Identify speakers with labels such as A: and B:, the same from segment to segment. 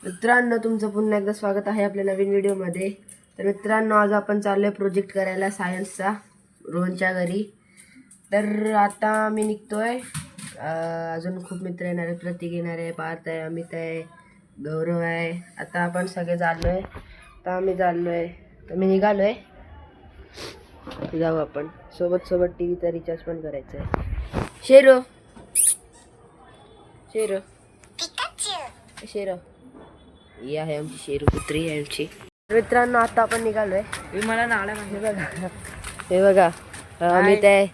A: मित्रांनो, तुमचं पुन्हा एकदा स्वागत आहे आपल्या नवीन व्हिडिओमध्ये. तर मित्रांनो, आज आपण चाललोय प्रोजेक्ट करायला सायन्सचा रोहनच्या घरी. तर आता मी निघतोय. अजून खूप मित्र येणार आहे. प्रतीक येणार आहे, पार्थ आहे, अमित आहे, गौरव आहे. आता आपण सगळे चाललोय. आता आम्ही चाललोय. तर मी निघालोय. जाऊ आपण सोबत सोबत. टीव्हीचा रिचार्ज पण करायचा आहे. शेरो शेरो शेरो ही आहे आमची शेरू कुत्री आहे आमची. मित्रांनो, आता आपण निघालोय.
B: मला नाळा माहिती बघा.
A: हे बघा, अमित आहे,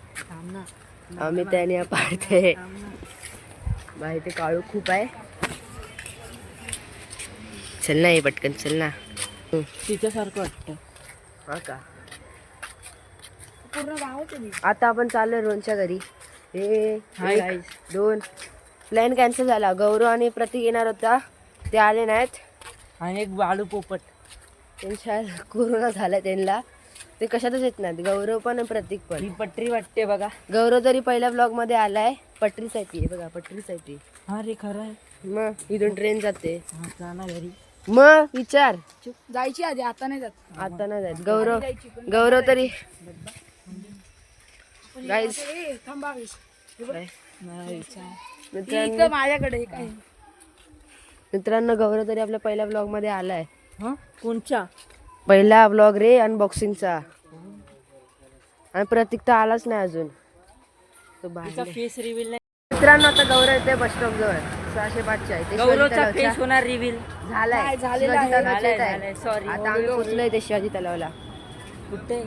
A: अमित आहे आणि पार्थ आहे. बाई ते काळू खूप आहे. चल ना, ये पटकन चल ना.
B: तिच्यासारखं वाटतं.
A: हा का?
B: पूर्ण गावच आहे.
A: आता आपण चाललोय रोहनच्या घरी. हे
B: हाय.
A: दोन प्लॅन कॅन्सल झाला. गौरव आणि प्रतीक येणार होता, ते आले नाहीत.
B: आणि एक बाळू पोपट.
A: त्यांच्या कोरोना झाला त्यांना, ते कशातच येत नाहीत. गौरव पण आणि प्रतीक पण.
B: ही पटरी वाटते बघा.
A: गौरव तरी पहिल्या ब्लॉग मध्ये आलाय. पटरीसाठी बघा, पटरीसाठी.
B: हा रे, खरं आहे.
A: मग इथून ट्रेन जाते.
B: जा ना घरी.
A: मग विचार,
B: जायची आधी, आता नाही जात.
A: आता नाही जात. गौरव तरी गाईस
B: माझ्याकडे काय.
A: मित्रांनो, गौरव तरी आपल्या पहिल्या ब्लॉग मध्ये आलाय.
B: कोणच्या
A: पहिला ब्लॉग रे, अनबॉक्सिंगचा. आणि प्रतीक तर आलाच नाही अजून. तो बाहेर.
B: फेस रिव्हील नाही.
A: मित्रांनो, आता गौरव येते बस स्टॉप जवळ. 605 आहे.
B: गौरवचा फेस होणार रिव्हील.
A: झालाय.
B: झालेला
A: शिवाजी
B: आहे.
A: तलावात येत आहे.
B: झालंय, सॉरी.
A: आता आम्ही पोचलोय ते शिवाजी तलावाला.
B: कुठे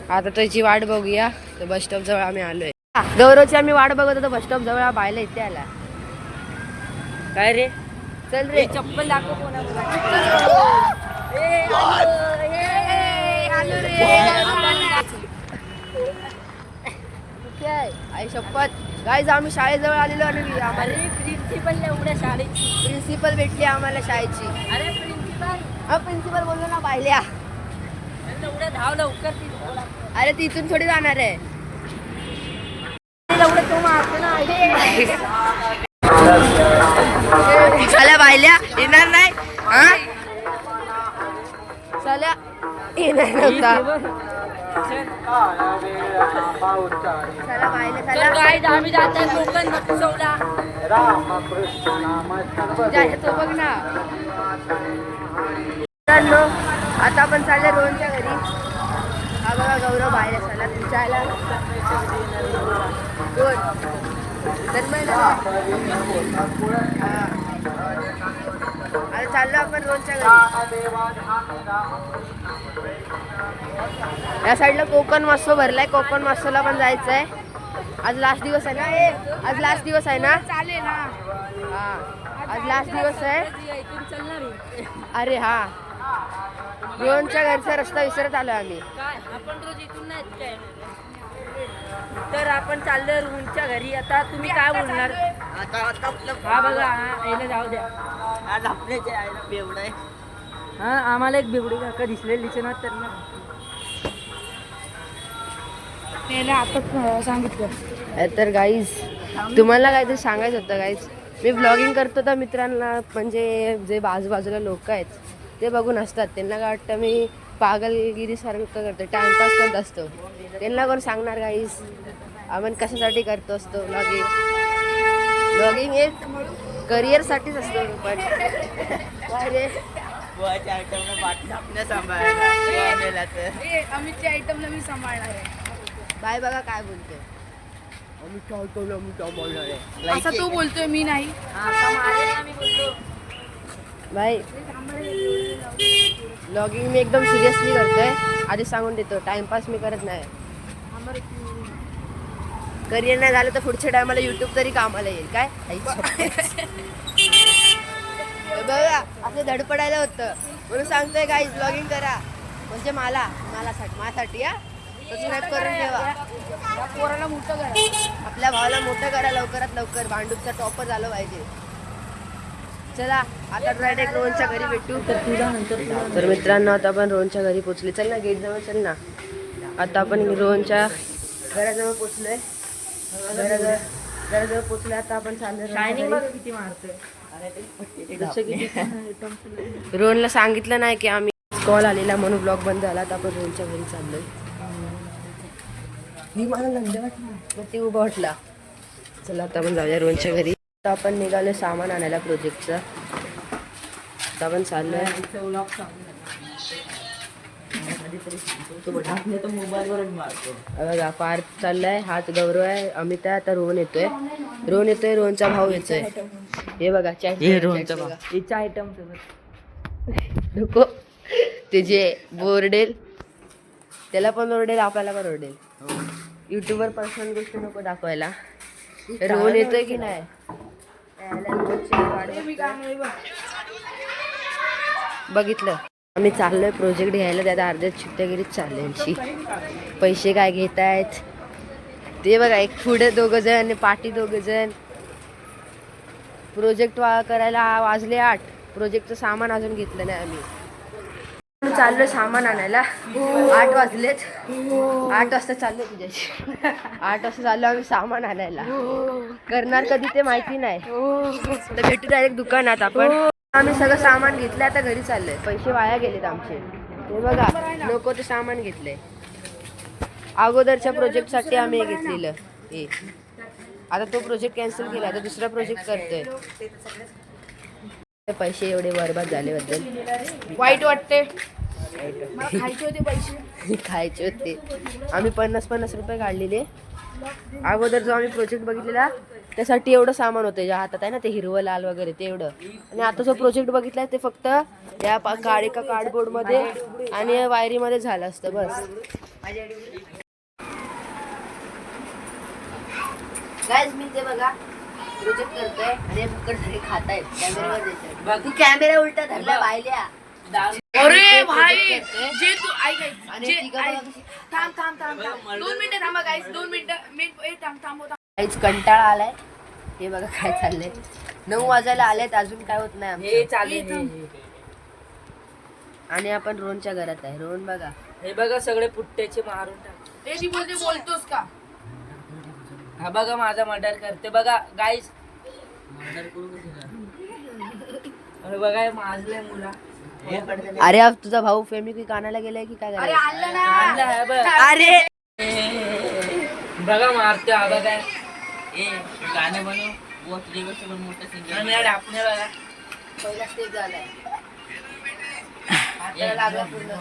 A: आता त्याची वाट बघूया. तर बस स्टॉप जवळ आम्ही आलोय. गौरवची आम्ही वाट बघत होतो बस स्टॉप जवळ. हा बायला इथे आला.
B: काय रे?
A: चल रे.
B: चप्पल दाखव कोणाला.
A: आई शपथ. गाईज, आम्ही शाळेजवळ आलेलो आणि आम्हाला
B: प्रिन्सिपल एवढ्या शाळेची.
A: प्रिन्सिपल भेटली आम्हाला शाळेची.
B: अरे प्रिन्सिपल.
A: हा, प्रिन्सिपल बोललो ना बायल्या.
B: एवढ्या धाव लवकर.
A: अरे ती इथून थोडी जाणार आहे. चला बायल्या येणार नाही. हा, चला येणार नव्हता. चला बायल्या, चला.
B: आम्ही जातोय कोकण महोत्सवला.
A: तो बघ ना. मित्रांनो, आता आपण चालले रोहनच्या घरी. हा बघा, गौरव बाहेर चला विचारायला. आता चाललो आपण रोहनच्या घरी. या साईडला कोकण महोत्सव भरलाय. कोकण महोत्सवला पण जायचं आहे. आज लास्ट दिवस आहे ना. आज लास्ट दिवस आहे ना.
B: चालेल ना.
A: हा, आज लास्ट दिवस आहे. अरे हा, रोहनच्या घरचा रस्ता विसरत आलो आम्ही.
B: काय आपण रोज इथून नाही काय. तर आपण चाललोय रोहनच्या घरी. आता तुम्ही काय बोलणार? हा बघा, यायला जाऊ द्या. हा, आम्हाला एक बेवडी काका दिसलेली ना त्यांना आता सांगितलं.
A: तर गाईज, तुम्हाला काहीतरी सांगायचं होतं गाईज. मी व्लॉगिंग करतो तर मित्रांना, म्हणजे जे आजूबाजूला लोक आहेत ते बघून असतात. त्यांना काय वाटतं मी पागलगिरीसारखं करतो, टाइमपास करत असतो. त्यांना कोण सांगणार गाईज आपण कशासाठी करतो असतो व्लॉगिंग. व्लॉगिंग एक करिअरसाठीच असतो. पण काय रे,
B: अमितच्या आयटमला मी सांभाळणार आहे.
A: बाय बघा काय बोलतोय.
B: असं तू बोलतोय, मी नाही.
A: बाय. व्लॉगिंग मी एकदम सिरियसली करतोय, आधी सांगून देतो. टाइमपास मी करत नाही. करिअर नाही झालं तर पुढच्या टायमाला यूट्यूब तरी कामाला येईल. काय बघा, असं धडपडायला होतं म्हणून सांगतोय गाईज, व्लॉगिंग करा. म्हणजे माझ्यासाठी या सबस्क्राईब करून ठेवा.
B: पोराला मोठं करा.
A: आपल्या भावाला मोठं करा लवकरात लवकर. भांडूपचा टॉपर झालं पाहिजे. चला आता डायरेक्ट रोहनच्या घरी भेटू. तर मित्रांनो, आता आपण रोहनच्या घरी पोचले. चल ना, गेट जवळ चल ना. आता आपण रोहनच्या घराजवळ पोचलोय. घराजवळ पोचलोय. आता आपण चाललोय.
B: शायनिंग बघ किती मारतोय.
A: रोहनला सांगितलं नाही की आम्ही कॉल आलेला म्हणून ब्लॉग बंद झाला. तर आपण रोहनच्या घरी चाललोय. मी मला नंद वाटला मग ते उभा वाटला. चला आता आपण जाऊया रोहनच्या घरी. आता आपण निघालो सामान आणायला प्रोजेक्टचं. आता आपण चाललोय. बघा पार्थ चाललाय. हाच गौरव आहे. अमित आहे. आता रोहन येतोय. रोहनचा भाऊ येतोय. हे बघा
B: हिचा आयटम
A: नको ते जे बोर्डेल त्याला पण ओरडेल आपल्याला पण ओरडेल. युट्यूबवर पर्सनल गोष्टी नको दाखवायला. रोहन येतोय की नाही. बघितलं आम्ही चाललोय प्रोजेक्ट घ्यायला. त्यात अर्ध्यात चित्तगिरीत चालल्यांची पैसे काय घेत आहेत ते बघा. एक पुढे 2 जण आणि पाठी 2 जण. प्रोजेक्ट करायला वाजले 8. प्रोजेक्टचं सामान अजून घेतलं नाही आम्ही. चाललोय सामान आणायला. 8 वाजलेत. 8 वाजता चाललोय तुझ्याशी. 8 वाजता चाललो आम्ही सामान आणायला. करणार कधी ते माहिती नाही. तर भेटू डायरेक्ट दुकानात आपण. आम्ही सगळं सामान घेतलंय. आता घरी चाललोय. पैसे वाया गेलेत आमचे. हे बघा नको ते सामान घेतलंय. अगोदरच्या प्रोजेक्टसाठी आम्ही हे घेतलेलं. हे आता तो प्रोजेक्ट कॅन्सल केला. आता दुसरा प्रोजेक्ट करतोय. पैसे एवढे बरबाद झाल्याबद्दल
B: वाईट वाटते. खायचे होते पैसे.
A: खायचे होते. आम्ही 50 रुपये काढलेले. अगोदर जो आम्ही प्रोजेक्ट बघितलेला त्यासाठी एवढं सामान होतं. ज्या हातात आहे ना ते हिरवं लाल वगैरे ते एवढं. आणि आता जो प्रोजेक्ट बघितलाय ते फक्त या एका कार्डबोर्डमध्ये आणि वायरीमध्ये झालं असतं बस. गाईज मी ते बघा प्रोजेक्ट करतोय आणि फक्त घरी खातायत. कॅमेऱ्यावर तू कॅमेरा उलटा धरला पाहिल्या.
B: अरे भाई जे तू ऐक
A: आणि
B: थांब 2 मिनिटं थांबा गाईस. 2 मिनिटं थांब.
A: काहीच कंटाळा आलाय. हे बघा काय चाललंय. 9 वाजायला आलेत अजून काय होत नाही
B: हे
A: आमचं.
B: चालेल.
A: आणि आपण रोहनच्या घरात आहे. रोहन बघा
B: हे बघा सगळे पुट्ट्याचे मारून टाक. बोलतोस का. हा बघा माझा मर्डर करते बघा गाईस. अरे बघा माजले मुला.
A: अरे अब तुझा भाऊ फेमिक्विक आणायला गेलाय की काय करायचं. अरे
B: बघा मारते. हा बघा गाणं बनव मोठं सिंगर आपल्या बघा
A: पहिला स्टेप झालाय. आता लागला पूर्ण.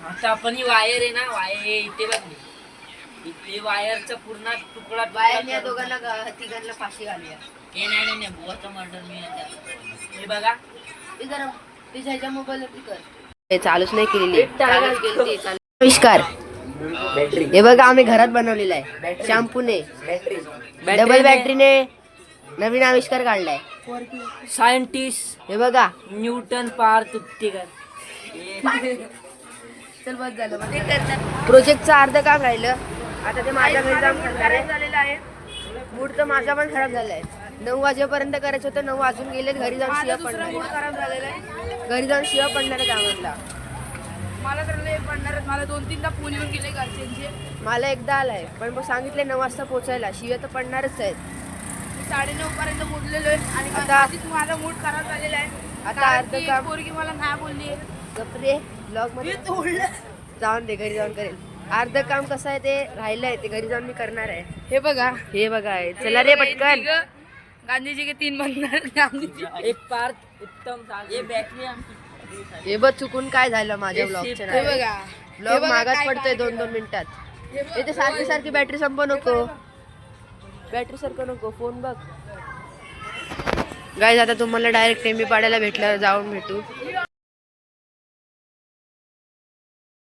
B: आता आपण ही वायर आहे ना वायर इथे बघली. इथे वायरचा पूर्ण तुकडा
A: बाहेर दोघांना तिघांना फाशी घालूया.
B: हे नाही बुवाचा मर्डर मी. हे बघा
A: ते जरा तिच्या मोबाईल कर. हे चालूच नाही केलेली. आविष्कार हे बघा आम्ही घरात बनवलेला आहे. शॅम्पूने डबल बॅटरीने नवीन आविष्कार काढलाय.
B: सायंटिस्ट
A: हे बघा
B: न्यूटन पार्थ उत्तेकर.
A: चल बस झालं. प्रोजेक्टचं अर्ध काम राहिलं. आता ते माझ्या घरी जाऊन झालेलं आहे. मूड तर माझा पण खराब झालाय. 9 वाजेपर्यंत करायचं होतं. 9 वाजून गेलेत. घरी जाऊन शिवा पडणार.
B: खराब झालेला आहे.
A: घरी जाऊन शिवा पडणार आहे आम्हाला.
B: मला तर लय पडणार. मला 2-3दा फोन येऊन गेले घरच्यांचे.
A: मला एकदा आलाय पण मग सांगितले 9 वाजता पोहोचायला. शिव्या तर पडणारच आहेत.
B: 9:30 पर्यंत मोडलेलो आहे आणि
A: आता
B: आधीच माझा मूड खराब झालेला आहे.
A: आता अर्ध काम
B: पोरगी मला नाही बोलली.
A: गपरे ब्लॉग मध्ये जाऊन दे. घरी जाऊन करेल. अर्ध काम कसं आहे ते राहिलंय. ते घरी जाऊन मी करणार आहे.
B: हे बघा
A: आहे. चला रे पटकन.
B: गांधीजी के 3 बनणार. गांधीजी एक पार्थ उत्तम. ये बॅटरी आमची.
A: हे बघ चुकून काय झालं माझ्या ब्लॉगच्या.
B: हे बघा
A: ब्लॉग मागास पडतोय 2-2 मिनिटात. ते सारखी बॅटरी संपू नको. बॅटरी सारखं नको. फोन बघ गाईज. आता तुम्हाला डायरेक्ट टेंबी पाड्याला जाऊन भेटू.